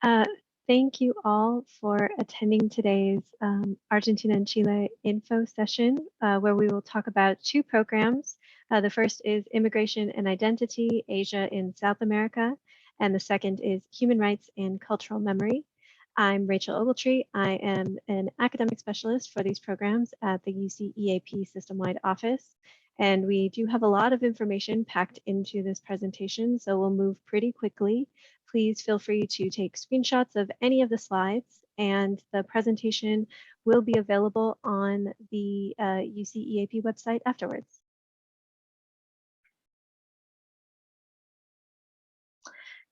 Uh, Thank you all for attending today's Argentina and Chile info session, where we will talk about two programs. The first is Immigration and Identity, Asia in South America, and the second is Human Rights and Cultural Memory. I'm Rachel Ogletree. I am an academic specialist for these programs at the UCEAP system-wide office. And we do have a lot of information packed into this presentation, so we'll move pretty quickly. Please feel free to take screenshots of any of the slides, and the presentation will be available on the UCEAP website afterwards.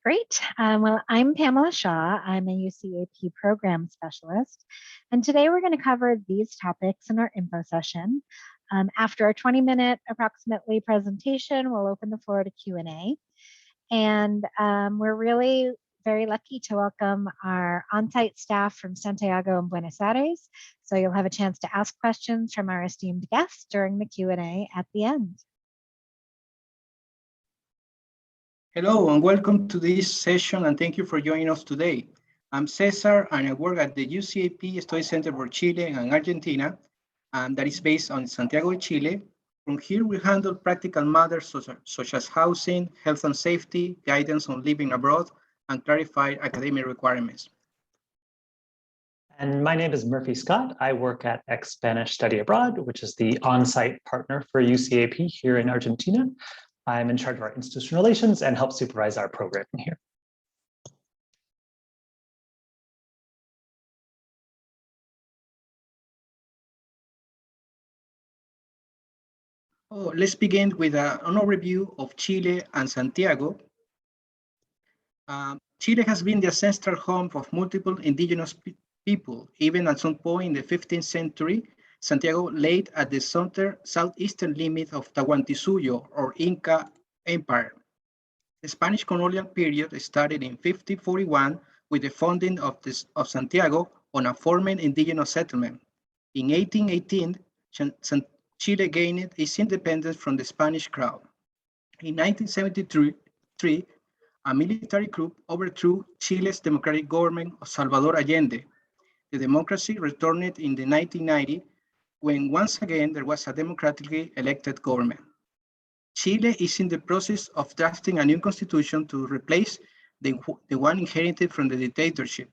Great. Well, I'm Pamela Shaw. I'm a UCEAP program specialist. And today we're going to cover these topics in our info session. After our 20-minute approximately presentation, we'll open the floor to Q&A. And we're really very lucky to welcome our on-site staff from Santiago and Buenos Aires. So you'll have a chance to ask questions from our esteemed guests during the Q&A at the end. Hello and welcome to this session, and thank you for joining us today. I'm Cesar and I work at the UCEAP Study Center for Chile and Argentina, and that is based on Santiago, Chile. From here, we handle practical matters such as housing, health and safety, guidance on living abroad, and clarified academic requirements. And my name is Murphy Scott. I work at Spanish Study Abroad, which is the on-site partner for UCEAP here in Argentina. I'm in charge of our institutional relations and help supervise our program here. Let's begin with an overview of Chile and Santiago. Chile has been the ancestral home of multiple indigenous people. Even at some point in the 15th century, Santiago laid at the southeastern limit of Tahuantinsuyo, or Inca Empire. The Spanish colonial period started in 1541 with the founding of Santiago on a former indigenous settlement. In 1818, Chile gained its independence from the Spanish crown. In 1973, a military coup overthrew Chile's democratic government of Salvador Allende. The democracy returned in the 1990 when once again there was a democratically elected government. Chile is in the process of drafting a new constitution to replace the one inherited from the dictatorship.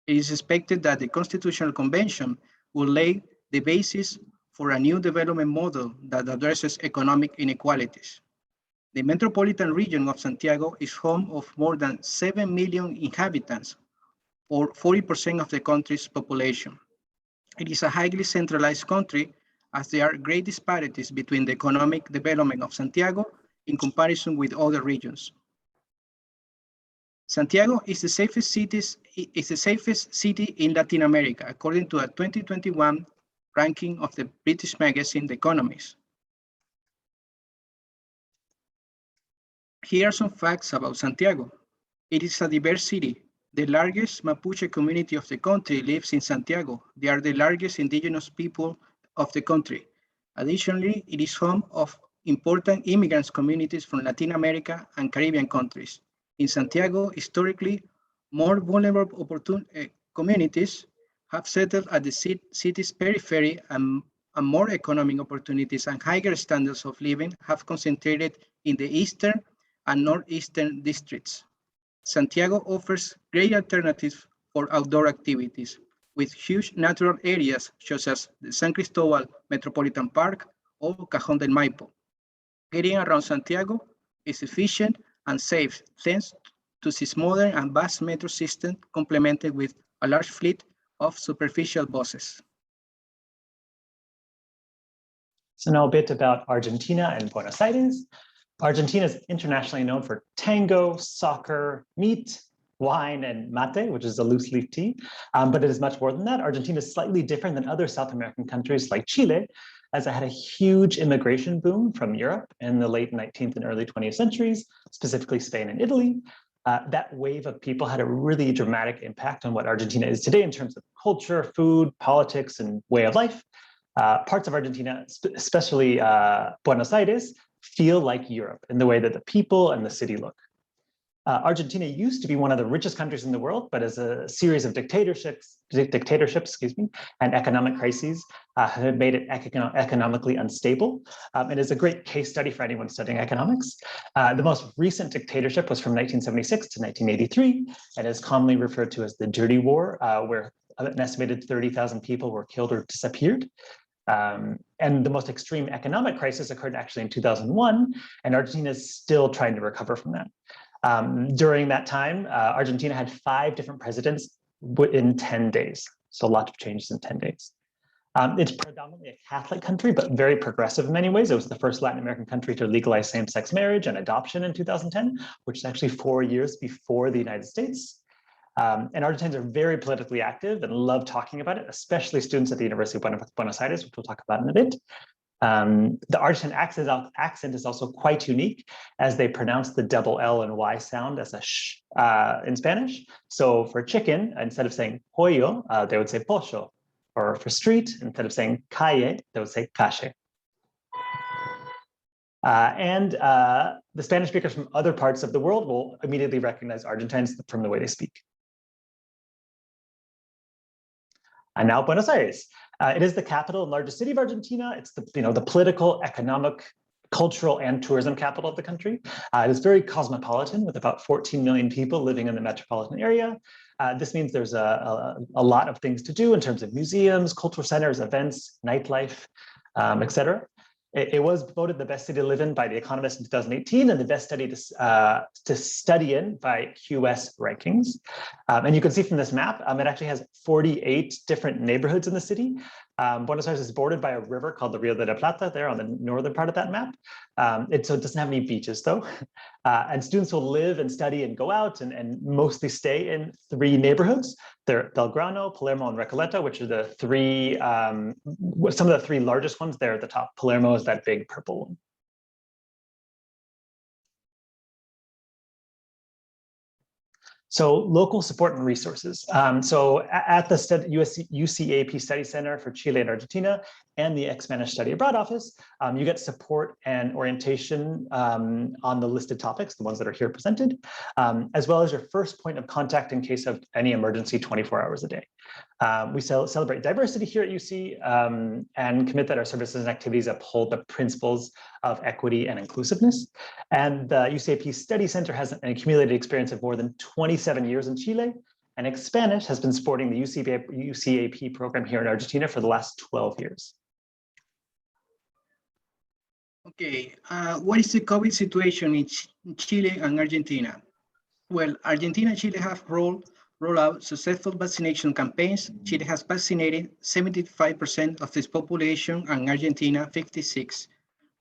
It is expected that the Constitutional Convention will lay the basis for a new development model that addresses economic inequalities. The metropolitan region of Santiago is home of more than 7 million inhabitants, or 40% of the country's population. It is a highly centralized country, as there are great disparities between the economic development of Santiago in comparison with other regions. Santiago is the safest city in Latin America, according to a 2021 ranking of the British magazine The Economist. Here are some facts about Santiago. It is a diverse city. The largest Mapuche community of the country lives in Santiago. They are the largest indigenous people of the country. Additionally, it is home of important immigrants communities from Latin America and Caribbean countries. In Santiago, historically, more vulnerable communities have settled at the city's periphery, and more economic opportunities and higher standards of living have concentrated in the eastern and northeastern districts. Santiago offers great alternatives for outdoor activities, with huge natural areas such as the San Cristobal Metropolitan Park or Cajón del Maipo. Getting around Santiago is efficient and safe thanks to its modern and vast metro system, complemented with a large fleet of superficial buses. So now a bit about Argentina and Buenos Aires. Argentina is internationally known for tango, soccer, meat, wine, and mate, which is a loose leaf tea. But it is much more than that. Argentina is slightly different than other South American countries like Chile, as it had a huge immigration boom from Europe in the late 19th and early 20th centuries, specifically Spain and Italy. That wave of people had a really dramatic impact on what Argentina is today in terms of culture, food, politics, and way of life. Parts of Argentina, especially Buenos Aires, feel like Europe in the way that the people and the city look. Argentina used to be one of the richest countries in the world, but as a series of dictatorships, and economic crises have made it economically unstable. It is a great case study for anyone studying economics. The most recent dictatorship was from 1976 to 1983, and is commonly referred to as the Dirty War, where an estimated 30,000 people were killed or disappeared. And the most extreme economic crisis occurred actually in 2001, and Argentina is still trying to recover from that. During that time, Argentina had 5 different presidents in 10 days. So a lot of changes in 10 days. It's predominantly a Catholic country, but very progressive in many ways. It was the first Latin American country to legalize same-sex marriage and adoption in 2010, which is actually 4 years before the United States. And Argentines are very politically active and love talking about it, especially students at the University of Buenos Aires, which we'll talk about in a bit. The Argentine accent is also quite unique, as they pronounce the double L and Y sound as a sh in Spanish. So for chicken, instead of saying pollo, they would say pollo. Or for street, instead of saying calle, they would say calle. The Spanish speakers from other parts of the world will immediately recognize Argentines from the way they speak. And now Buenos Aires. It is the capital and largest city of Argentina. It's the political, economic, cultural, and tourism capital of the country. It is very cosmopolitan, with about 14 million people living in the metropolitan area. This means there's a lot of things to do in terms of museums, cultural centers, events, nightlife, etc. It was voted the best city to live in by The Economist in 2018, and the best city to study in by QS rankings. And you can see from this map, it actually has 48 different neighborhoods in the city. Buenos Aires is bordered by a river called the Rio de la Plata there on the northern part of that map. So it doesn't have any beaches though. And students will live and study and go out and mostly stay in 3 neighborhoods. They're Belgrano, Palermo, and Recoleta, which are the 3, some of the 3 largest ones there at the top. Palermo is that big purple one. So local support and resources. So at the UCEAP Study Center for Chile and Argentina and the Spanish Study Abroad Office, you get support and orientation on the listed topics, the ones that are here presented, as well as your first point of contact in case of any emergency 24 hours a day. We celebrate diversity here at UC and commit that our services and activities uphold the principles of equity and inclusiveness. And the UCAP Study Center has an accumulated experience of more than 27 years in Chile, and Spanish has been supporting the UCAP program here in Argentina for the last 12 years. Okay, what is the COVID situation in Chile and Argentina? Well, Argentina and Chile have rolled out successful vaccination campaigns. Chile has vaccinated 75% of its population and Argentina 56%.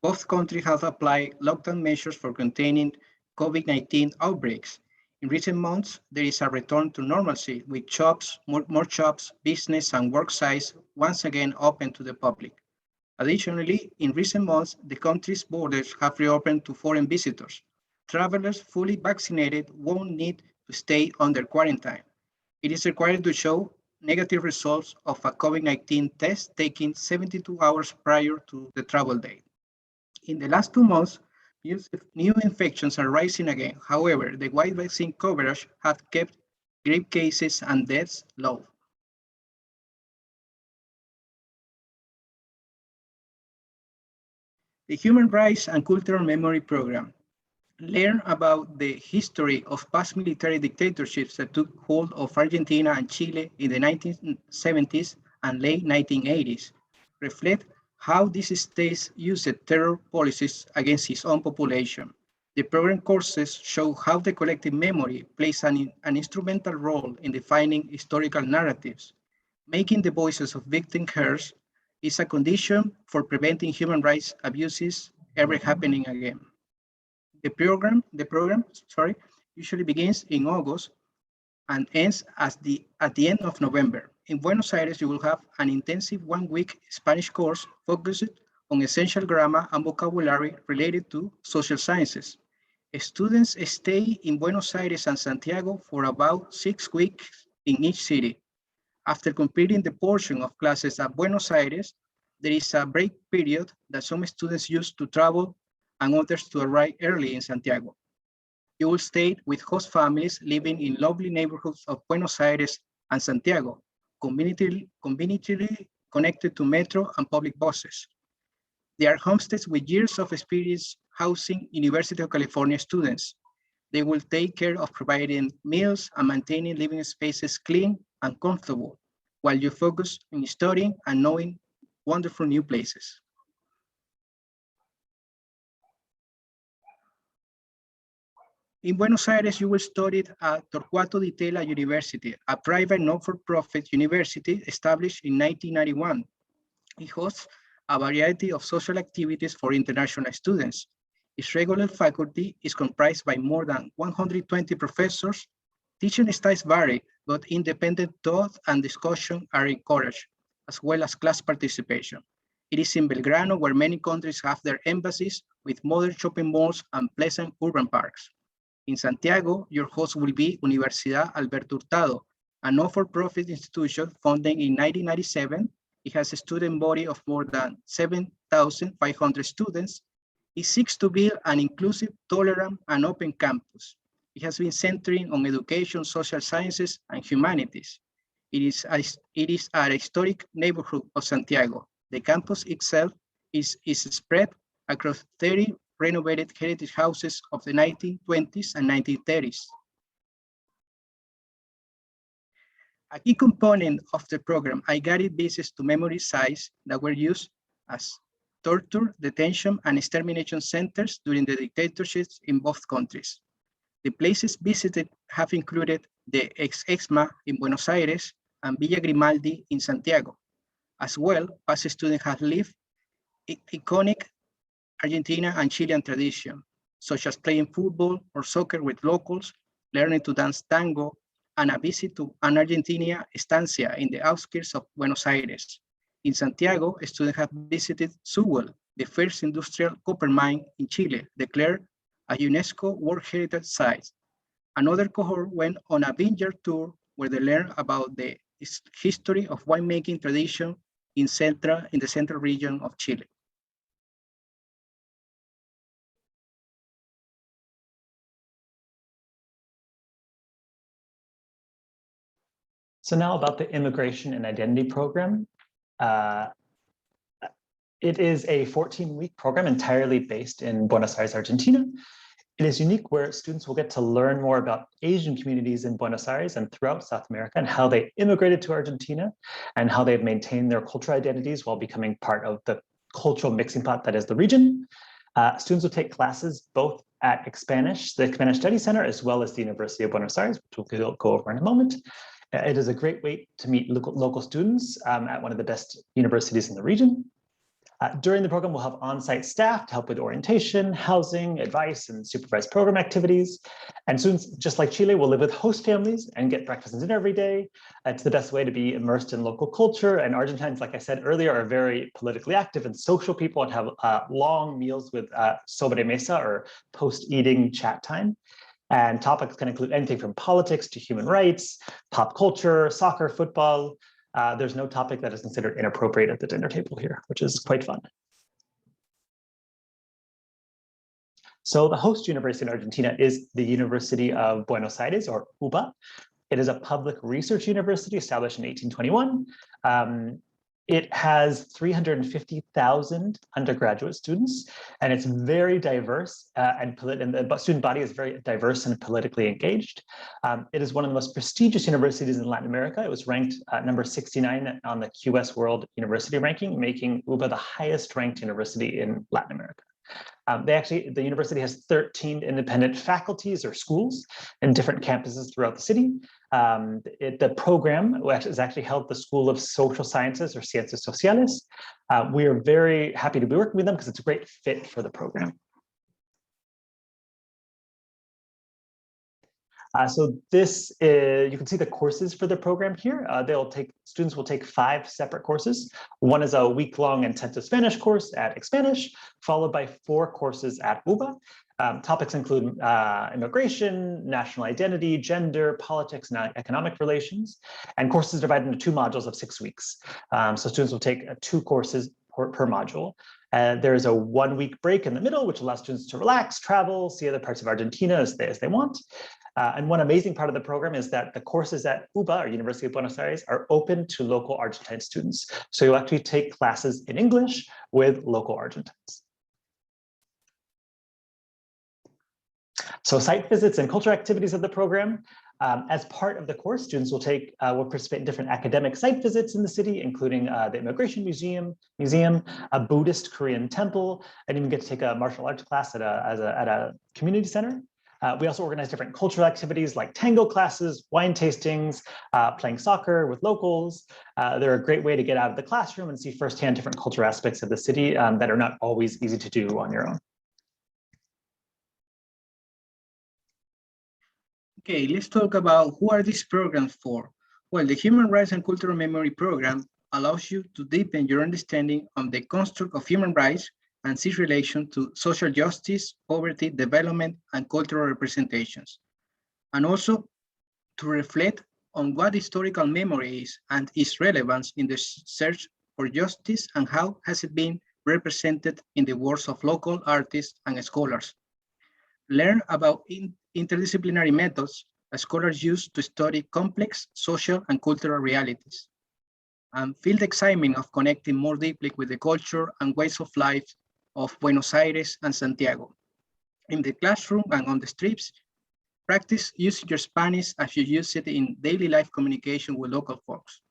Both countries have applied lockdown measures for containing COVID-19 outbreaks. In recent months, there is a return to normalcy with shops, more shops, business and work sites once again open to the public. Additionally, in recent months, the country's borders have reopened to foreign visitors. Travelers fully vaccinated won't need to stay under quarantine. It is required to show negative results of a COVID-19 test taken 72 hours prior to the travel date. In the last 2 months, new infections are rising again. However, the wide vaccine coverage has kept grave cases and deaths low. The Human Rights and Cultural Memory Program. Learn about the history of past military dictatorships that took hold of Argentina and Chile in the 1970s and late 1980s. Reflect how these states used terror policies against its own population. The program courses show how the collective memory plays an instrumental role in defining historical narratives. Making the voices of victims heard is a condition for preventing human rights abuses ever happening again. The program usually begins in August and ends at the end of November. In Buenos Aires, you will have an intensive 1-week Spanish course focused on essential grammar and vocabulary related to social sciences. Students stay in Buenos Aires and Santiago for about 6 weeks in each city. After completing the portion of classes at Buenos Aires, there is a break period that some students use to travel and others to arrive early in Santiago. You will stay with host families living in lovely neighborhoods of Buenos Aires and Santiago, conveniently connected to metro and public buses. They are homesteads with years of experience housing University of California students. They will take care of providing meals and maintaining living spaces clean and comfortable, while you focus on studying and knowing wonderful new places. In Buenos Aires, you will study at Torcuato Di Tella University, a private not-for-profit university established in 1991. It hosts a variety of social activities for international students. Its regular faculty is comprised by more than 120 professors. Teaching styles vary, but independent thought and discussion are encouraged, as well as class participation. It is in Belgrano, where many countries have their embassies, with modern shopping malls and pleasant urban parks. In Santiago, your host will be Universidad Alberto Hurtado, a not-for-profit institution founded in 1997. It has a student body of more than 7,500 students. It seeks to build an inclusive, tolerant, and open campus. It has been centering on education, social sciences, and humanities. It is a historic neighborhood of Santiago. The campus itself is spread across 30 renovated heritage houses of the 1920s and 1930s. A key component of the program, I guided visits to memory sites that were used as torture, detention, and extermination centers during the dictatorships in both countries. The places visited have included the ex-EXMA in Buenos Aires and Villa Grimaldi in Santiago. As well, past students have lived iconic Argentina and Chilean tradition, such as playing football or soccer with locals, learning to dance tango, and a visit to an Argentina estancia in the outskirts of Buenos Aires. In Santiago, students have visited Suwel, the first industrial copper mine in Chile, declared a UNESCO World Heritage Site. Another cohort went on a vineyard tour where they learned about the history of winemaking tradition in the central region of Chile. So now about the Immigration and Identity Program. It is a 14-week program entirely based in Buenos Aires, Argentina. It is unique where students will get to learn more about Asian communities in Buenos Aires and throughout South America and how they immigrated to Argentina and how they've maintained their cultural identities while becoming part of the cultural mixing pot that is the region. Students will take classes both at the Spanish Study Center, as well as the University of Buenos Aires, which we'll go over in a moment. It is a great way to meet local students at one of the best universities in the region. During the program, we'll have on-site staff to help with orientation, housing, advice, and supervised program activities. And students, just like Chile, will live with host families and get breakfast and dinner every day. It's the best way to be immersed in local culture. And Argentines, like I said earlier, are very politically active and social people and have long meals with sobremesa or post-eating chat time. And topics can include anything from politics to human rights, pop culture, soccer, football. There's no topic that is considered inappropriate at the dinner table here, which is quite fun. So the host university in Argentina is the University of Buenos Aires, or UBA. It is a public research university established in 1821. It has 350,000 undergraduate students, and it's very diverse, and the student body is very diverse and politically engaged. It is one of the most prestigious universities in Latin America. It was ranked number 69 on the QS World University Ranking, making UBA the highest ranked university in Latin America. The university has 13 independent faculties or schools in different campuses throughout the city. The program is actually held at the School of Social Sciences, or Ciencias Sociales. We are very happy to be working with them because it's a great fit for the program. So this is, you can see the courses for the program here. Students will take 5 separate courses. One is a week-long intensive Spanish course at Spanish, followed by 4 courses at UBA. Topics include immigration, national identity, gender, politics, and economic relations. And courses divided into 2 modules of 6 weeks. So students will take 2 courses per module. There is a 1-week break in the middle, which allows students to relax, travel, see other parts of Argentina as they want. And one amazing part of the program is that the courses at UBA, or University of Buenos Aires, are open to local Argentine students. So you'll actually take classes in English with local Argentines. So site visits and cultural activities of the program. As part of the course, students will participate in different academic site visits in the city, including the Immigration Museum, a Buddhist Korean temple, and even get to take a martial arts class at a community center. We also organize different cultural activities like tango classes, wine tastings, playing soccer with locals. They're a great way to get out of the classroom and see firsthand different cultural aspects of the city that are not always easy to do on your own. Okay, let's talk about who are these programs for. Well, the Human Rights and Cultural Memory Program allows you to deepen your understanding of the construct of human rights and its relation to social justice, poverty, development, and cultural representations, and also to reflect on what historical memory is and its relevance in the search for justice and how has it been represented in the works of local artists and scholars. Learn about interdisciplinary methods scholars use to study complex social and cultural realities, and feel the excitement of connecting more deeply with the culture and ways of life of Buenos Aires and Santiago. In the classroom and on the streets, practice using your Spanish as you use it in daily life communication with local folks.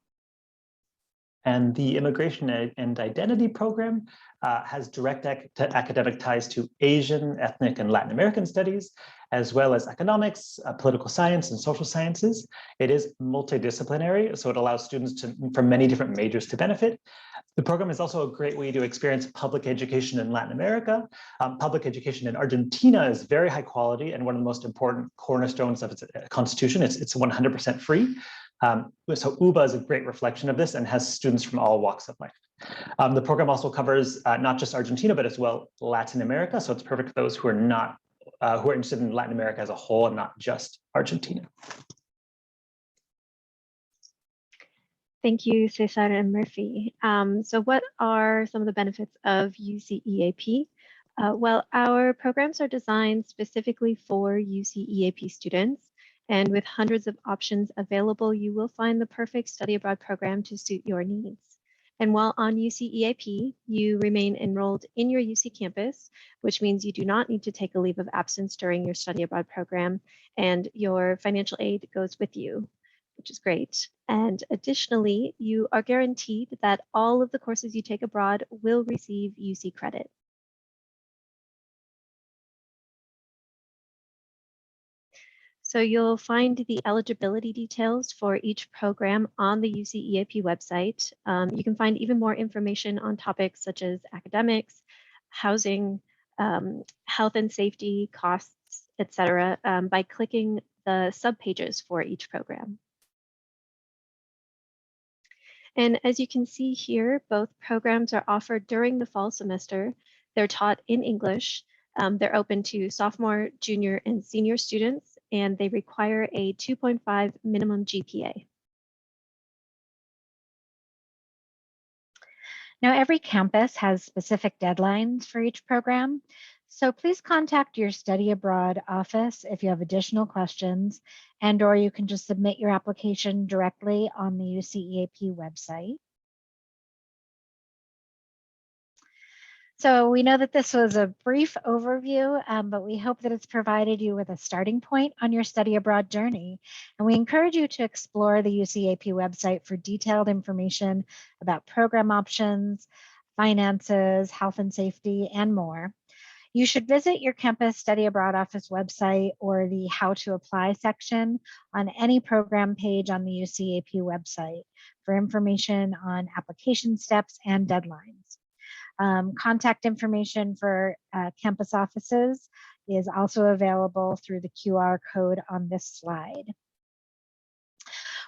And the Immigration and Identity program has direct academic ties to Asian, ethnic, and Latin American studies, as well as economics, political science, and social sciences. It is multidisciplinary, so it allows students from many different majors to benefit. The program is also a great way to experience public education in Latin America. Public education in Argentina is very high quality and one of the most important cornerstones of its constitution. It's 100% free. So UBA is a great reflection of this and has students from all walks of life. The program also covers not just Argentina, but as well Latin America. So it's perfect for those who are interested in Latin America as a whole and not just Argentina. Thank you, Cesar and Murphy. So what are some of the benefits of UCEAP? Well, our programs are designed specifically for UCEAP students. And with hundreds of options available, you will find the perfect study abroad program to suit your needs. And while on UCEAP, you remain enrolled in your UC campus, which means you do not need to take a leave of absence during your study abroad program, and your financial aid goes with you, which is great. And additionally, you are guaranteed that all of the courses you take abroad will receive UC credit. So you'll find the eligibility details for each program on the UCEAP website. You can find even more information on topics such as academics, housing, health and safety, costs, etc., by clicking the subpages for each program. And as you can see here, both programs are offered during the fall semester. They're taught in English. They're open to sophomore, junior, and senior students, and they require a 2.5 minimum GPA. Now, every campus has specific deadlines for each program, so please contact your study abroad office if you have additional questions, and/or you can just submit your application directly on the UCEAP website. So we know that this was a brief overview, but we hope that it's provided you with a starting point on your study abroad journey. And we encourage you to explore the UCEAP website for detailed information about program options, finances, health and safety, and more. You should visit your campus study abroad office website or the How to Apply section on any program page on the UCEAP website for information on application steps and deadlines. Contact information for campus offices is also available through the QR code on this slide.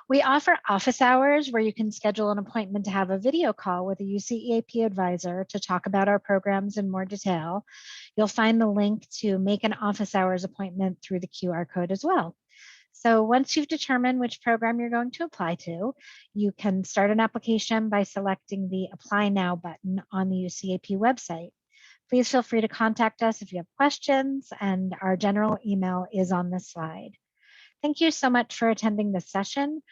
We offer office hours where you can schedule an appointment to have a video call with a UCEAP advisor to talk about our programs in more detail. You'll find the link to make an office hours appointment through the QR code as well. So once you've determined which program you're going to apply to, you can start an application by selecting the Apply Now button on the UCEAP website. Please feel free to contact us if you have questions, and our general email is on this slide. Thank you so much for attending this session.